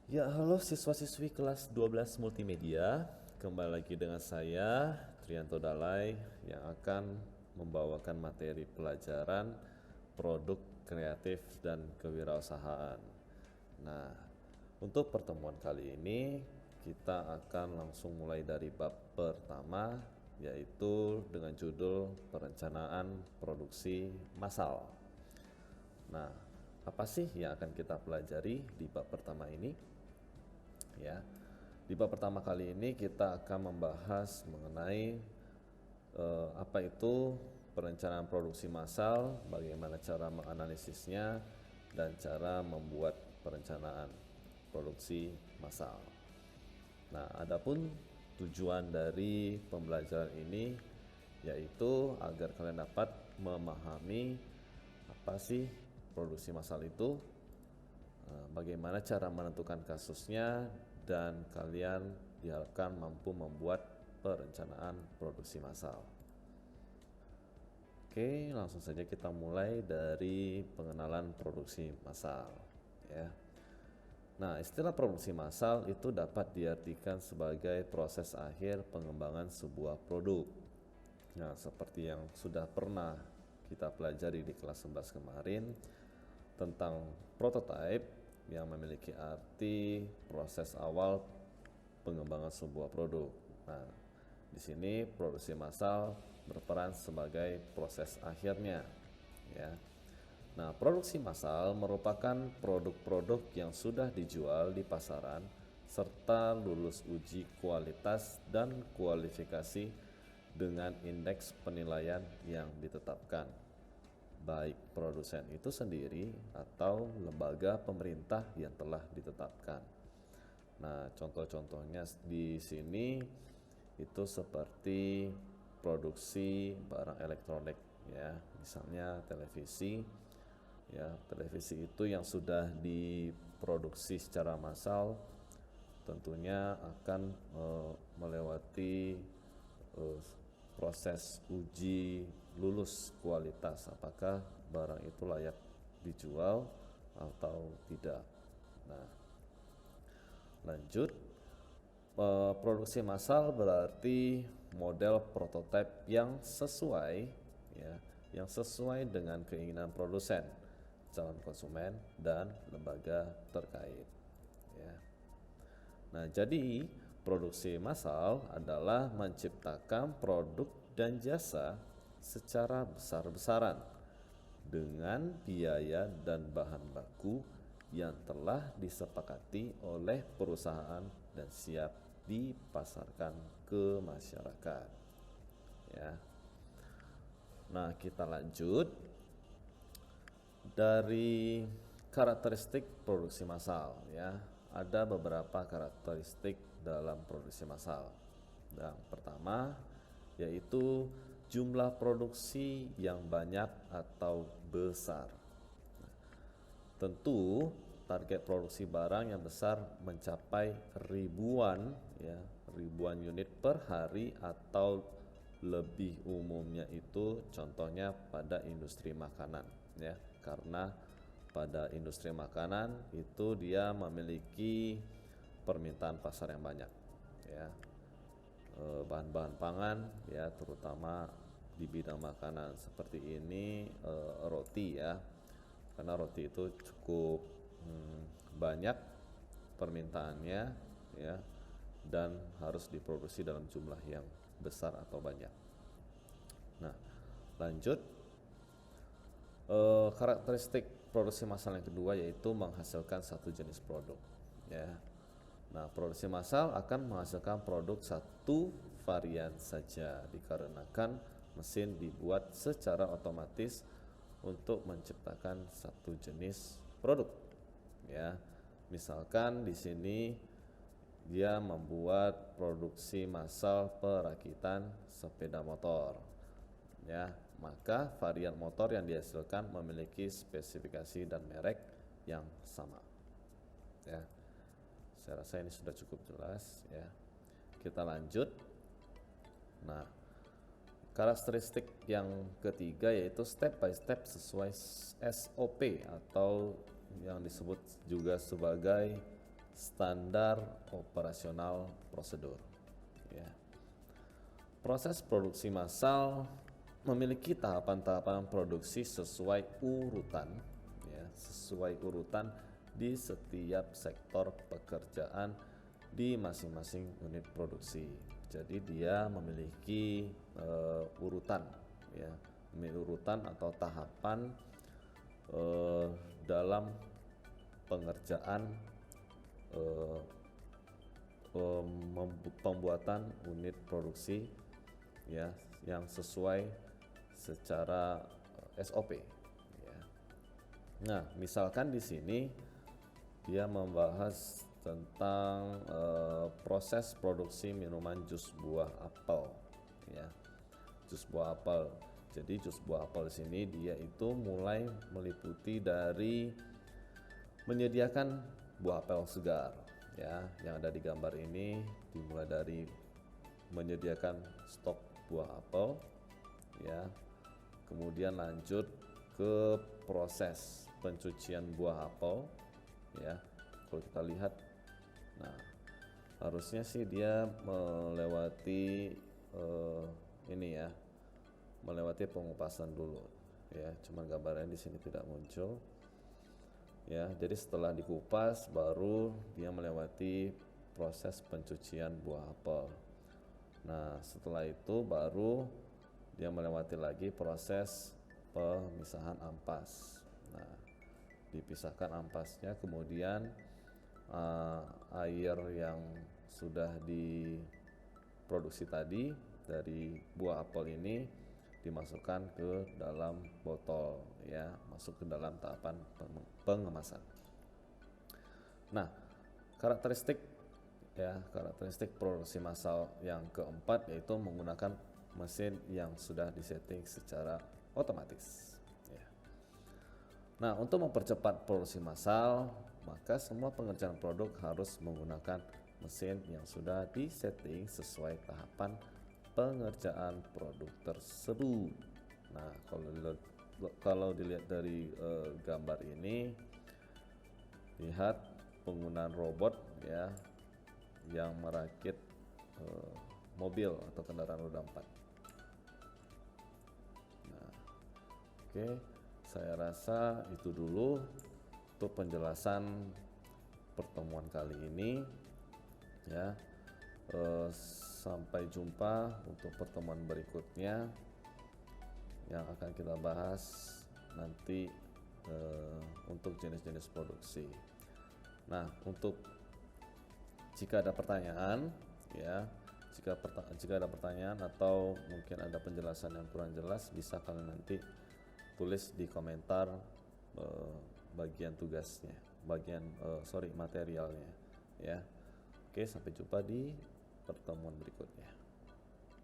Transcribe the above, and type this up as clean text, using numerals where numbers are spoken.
Ya, halo siswa-siswi kelas 12 multimedia. Kembali lagi dengan saya, Trianto Dalai, yang akan membawakan materi pelajaran produk kreatif dan kewirausahaan. Nah, untuk pertemuan kali ini, kita akan langsung mulai dari bab pertama, yaitu dengan judul perencanaan produksi massal. Nah, apa sih yang akan kita pelajari di bab pertama ini? Ya, di bab pertama kali ini kita akan membahas mengenai apa itu perencanaan produksi massal, bagaimana cara menganalisisnya, dan cara membuat perencanaan produksi massal. Nah, adapun tujuan dari pembelajaran ini yaitu agar kalian dapat memahami apa sih produksi massal itu, bagaimana cara menentukan kasusnya, dan kalian diharapkan mampu membuat perencanaan produksi massal. Oke, langsung saja kita mulai dari pengenalan produksi massal, ya. Nah, istilah produksi massal itu dapat diartikan sebagai proses akhir pengembangan sebuah produk. Nah, seperti yang sudah pernah kita pelajari di kelas 11 kemarin tentang prototype yang memiliki arti proses awal pengembangan sebuah produk. Nah, di sini produksi massal berperan sebagai proses akhirnya, ya. Nah, produksi massal merupakan produk-produk yang sudah dijual di pasaran serta lulus uji kualitas dan kualifikasi dengan indeks penilaian yang ditetapkan, baik produsen itu sendiri atau lembaga pemerintah yang telah ditetapkan. Nah, contoh-contohnya di sini itu seperti produksi barang elektronik, ya, misalnya televisi. Ya, televisi itu yang sudah diproduksi secara massal tentunya akan melewati eh, proses uji lulus kualitas, apakah barang itu layak dijual atau tidak. Nah, lanjut, produksi massal berarti model prototipe yang sesuai, ya, yang sesuai dengan keinginan produsen, calon konsumen, dan lembaga terkait, ya. Nah, jadi produksi massal adalah menciptakan produk dan jasa secara besar-besaran dengan biaya dan bahan baku yang telah disepakati oleh perusahaan dan siap dipasarkan ke masyarakat, ya. Nah, kita lanjut dari karakteristik produksi massal, ya. Ada beberapa karakteristik dalam produksi massal. Yang pertama yaitu jumlah produksi yang banyak atau besar. Tentu target produksi barang yang besar mencapai ribuan, ya, ribuan unit per hari atau lebih umumnya itu contohnya pada industri makanan, ya, karena pada industri makanan itu dia memiliki permintaan pasar yang banyak, ya. Bahan-bahan pangan, ya, terutama di bidang makanan seperti ini, roti, ya, karena roti itu cukup banyak permintaannya, ya, dan harus diproduksi dalam jumlah yang besar atau banyak. Nah, lanjut, karakteristik produksi massal yang kedua yaitu menghasilkan satu jenis produk, ya. Nah, produksi massal akan menghasilkan produk satu varian saja dikarenakan mesin dibuat secara otomatis untuk menciptakan satu jenis produk, ya. Misalkan di sini dia membuat produksi massal perakitan sepeda motor, ya, maka varian motor yang dihasilkan memiliki spesifikasi dan merek yang sama, ya. Saya rasa ini sudah cukup jelas, ya. Kita lanjut. Nah, karakteristik yang ketiga yaitu step by step sesuai SOP atau yang disebut juga sebagai standar operasional prosedur. Ya. Proses produksi massal memiliki tahapan-tahapan produksi sesuai urutan, ya, sesuai urutan di setiap sektor pekerjaan di masing-masing unit produksi. Jadi dia memiliki urutan, ya, memiliki urutan atau tahapan dalam pengerjaan pembuatan unit produksi, ya, yang sesuai secara SOP. Ya. Nah, misalkan di sini dia membahas tentang proses produksi minuman jus buah apel, ya, jus buah apel. Jadi jus buah apel di sini dia itu mulai meliputi dari menyediakan buah apel segar, ya, yang ada di gambar ini, dimulai dari menyediakan stok buah apel, ya, kemudian lanjut ke proses pencucian buah apel, ya. Kalau kita lihat, nah harusnya sih dia melewati ini, ya, melewati pengupasan dulu, ya, cuman gambarnya di sini tidak muncul, ya. Jadi setelah dikupas baru dia melewati proses pencucian buah apel. Nah, setelah itu baru dia melewati lagi proses pemisahan ampas. Nah, dipisahkan ampasnya, kemudian air yang sudah diproduksi tadi dari buah apel ini dimasukkan ke dalam botol, ya, masuk ke dalam tahapan pengemasan. Nah, karakteristik produksi massal yang keempat yaitu menggunakan mesin yang sudah disetting secara otomatis, ya. Nah, untuk mempercepat produksi massal, maka semua pengerjaan produk harus menggunakan mesin yang sudah disetting sesuai tahapan pengerjaan produk tersebut. Nah, kalau dilihat dari gambar ini, lihat penggunaan robot, ya, yang merakit mobil atau kendaraan roda 4. Nah, oke, saya rasa itu dulu untuk penjelasan pertemuan kali ini, ya. Sampai jumpa untuk pertemuan berikutnya yang akan kita bahas nanti untuk jenis-jenis produksi. Nah, untuk jika ada pertanyaan, ya, jika ada pertanyaan atau mungkin ada penjelasan yang kurang jelas, bisa kalian nanti tulis di komentar bagian tugasnya, materialnya, ya. Oke, sampai jumpa di pertemuan berikutnya.